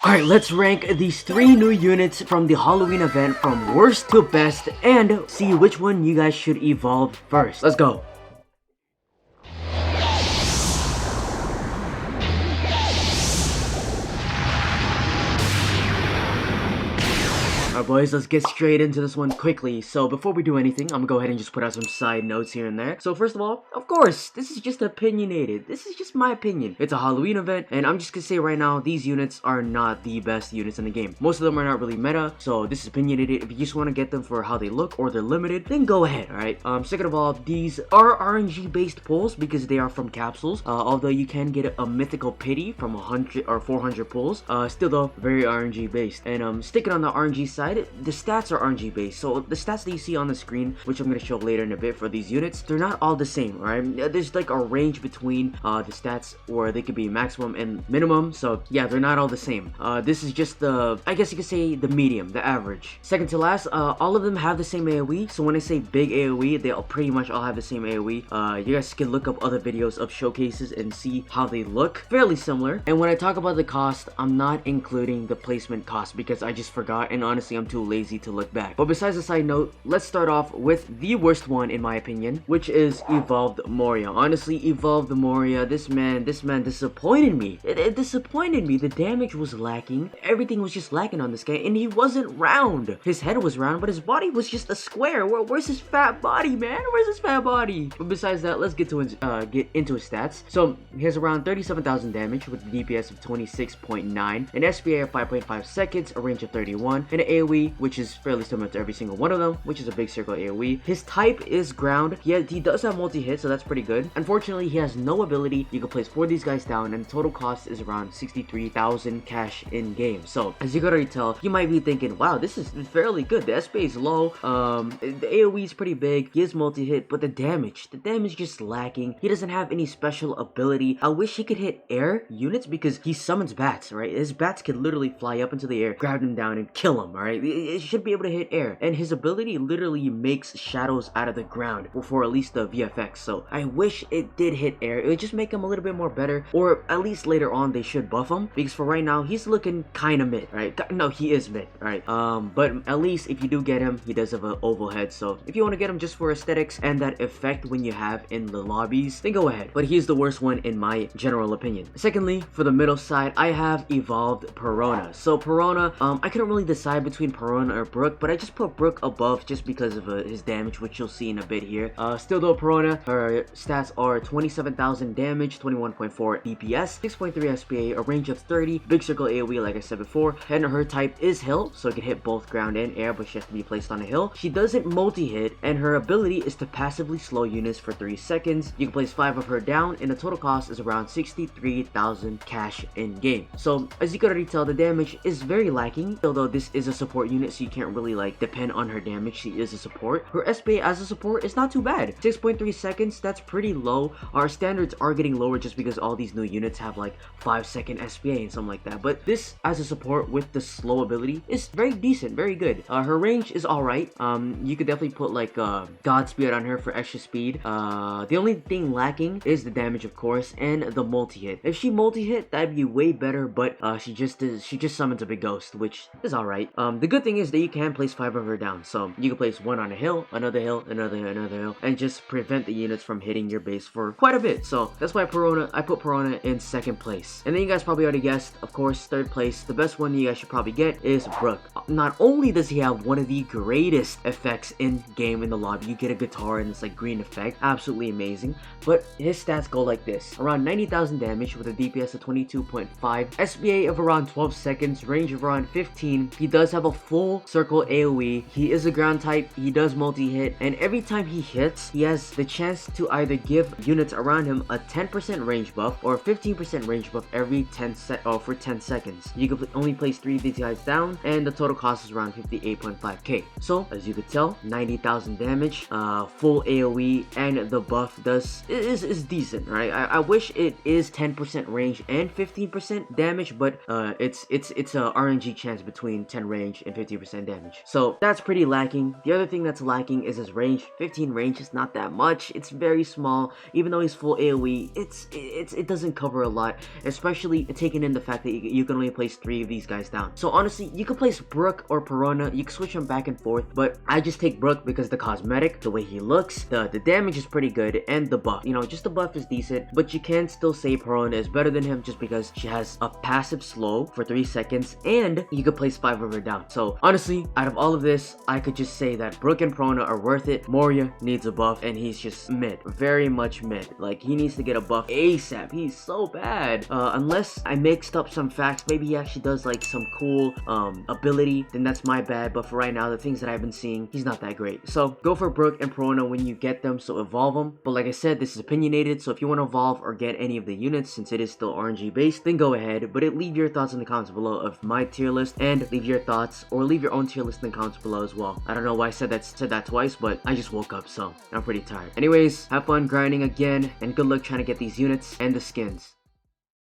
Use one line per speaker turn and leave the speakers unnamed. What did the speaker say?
Alright, let's rank these 3 new units from the Halloween event from worst to best and see which one you guys should evolve first. Let's go. Alright boys, let's get straight into this one quickly. So before we do anything, I'm gonna go ahead and just put out some side notes here and there. So first of all, of course, this is just opinionated. This is just my opinion. It's a Halloween event, and I'm just gonna say right now, these units are not the best units in the game. Most of them are not really meta, so this is opinionated. If you just want to get them for how they look or they're limited, then go ahead, alright? Second of all, these are RNG based pulls because they are from capsules. Although you can get a mythical pity from 100 or 400 pulls. Still though, very RNG based. And sticking on the RNG side, the stats are RNG based, so the stats that you see on the screen, which I'm going to show later in a bit for these units, they're not all the same, right? There's like a range between the stats where they could be maximum and minimum, so yeah, they're not all the same. This is just the, I guess you could say, the medium, the average. Second to last, all of them have the same AoE, so when I say big AoE, they all pretty much all have the same AoE. You guys can look up other videos of showcases and see how they look, fairly similar. And when I talk about the cost, I'm not including the placement cost because I just forgot, and honestly I'm too lazy to look back. But besides the side note, let's start off with the worst one in my opinion, which is Evolved Moria. Honestly, Evolved Moria, this man disappointed me. It disappointed me. The damage was lacking. Everything was just lacking on this guy, and he wasn't round. His head was round, but his body was just a square. Where's his fat body, man? Where's his fat body? But besides that, let's get into his stats. So he has around 37,000 damage with a DPS of 26.9, an SPA of 5.5 seconds, a range of 31, and an AoE, which is fairly similar to every single one of them, which is a big circle AoE. His type is ground. He does have multi-hit, so that's pretty good. Unfortunately, he has no ability. You can place 4 of these guys down, and the total cost is around 63,000 cash in game. So as you can already tell, you might be thinking, wow, this is fairly good. The SPA is low. The AoE is pretty big. He is multi-hit, but the damage just lacking. He doesn't have any special ability. I wish he could hit air units because he summons bats, right? His bats could literally fly up into the air, grab him down, and kill him, alright? It should be able to hit air, and his ability literally makes shadows out of the ground for at least the VFX. So I wish it did hit air. It would just make him a little bit more better, or at least later on they should buff him, because for right now he's looking kind of mid, right? No, he is mid, right? But at least if you do get him, he does have an oval head, so if you want to get him just for aesthetics and that effect when you have in the lobbies, then go ahead. But he's the worst one in my general opinion. Secondly, for the middle side, I have Evolved Perona. So Perona, I couldn't really decide between Perona or Brook, but I just put Brook above just because of his damage, which you'll see in a bit here. Still though, Perona, her stats are 27,000 damage, 21.4 DPS, 6.3 SPA, a range of 30, big circle AoE like I said before, and her type is hill, so it can hit both ground and air, but she has to be placed on a hill. She doesn't multi-hit, and her ability is to passively slow units for 3 seconds. You can place 5 of her down, and the total cost is around 63,000 cash in game. So as you can already tell, the damage is very lacking, although this is a support unit, so you can't really like depend on her damage. She is a support. Her SPA as a support is not too bad. 6.3 seconds, that's pretty low. Our standards are getting lower just because all these new units have like 5-second SPA and something like that, but this as a support with the slow ability is very decent, very good. Her range is alright. You could definitely put like Godspeed on her for extra speed. The only thing lacking is the damage, of course, and the multi-hit. If she multi-hit, that'd be way better, but she just summons a big ghost, which is alright. The good thing is that you can place 5 of her down, so you can place 1 on a hill, another hill, another hill, and just prevent the units from hitting your base for quite a bit. So that's why I put Perona in 2nd place. And then you guys probably already guessed, of course, 3rd place, the best one you guys should probably get is Brook. Not only does he have one of the greatest effects in game in the lobby, you get a guitar and it's like green effect, absolutely amazing, but his stats go like this: around 90,000 damage with a DPS of 22.5, SPA of around 12 seconds, range of around 15. He does have a full circle AoE. He is a ground type, he does multi-hit, and every time he hits, he has the chance to either give units around him a 10% range buff or a 15% range buff every 10 seconds. You can only place 3 of these guys down, and the total cost is around 58.5k. So as you could tell, 90,000 damage, full AoE, and the buff is decent, right? I wish it is 10% range and 15% damage, but it's a RNG chance between 10 range range and 50% damage. So that's pretty lacking. The other thing that's lacking is his range. 15 range is not that much. It's very small. Even though he's full AoE, it doesn't cover a lot, especially taking in the fact that you can only place 3 of these guys down. So honestly, you could place Brook or Perona. You can switch them back and forth, but I just take Brook because the cosmetic, the way he looks, the damage is pretty good, and the buff. You know, just the buff is decent, but you can still say Perona is better than him just because she has a passive slow for 3 seconds, and you could place 5 of her down. So honestly, out of all of this, I could just say that Brook and Perona are worth it. Moria needs a buff, and he's just mid. Very much mid. Like, he needs to get a buff ASAP. He's so bad. Unless I mixed up some facts, maybe he actually does like some cool ability, then that's my bad. But for right now, the things that I've been seeing, he's not that great. So go for Brook and Perona when you get them, so evolve them. But like I said, this is opinionated, so if you want to evolve or get any of the units, since it is still RNG based, then go ahead. But leave your thoughts in the comments below of my tier list, and leave your thoughts or leave your own tier list in the comments below as well. I don't know why I said that twice, but I just woke up, so I'm pretty tired. Anyways, have fun grinding again, and good luck trying to get these units and the skins.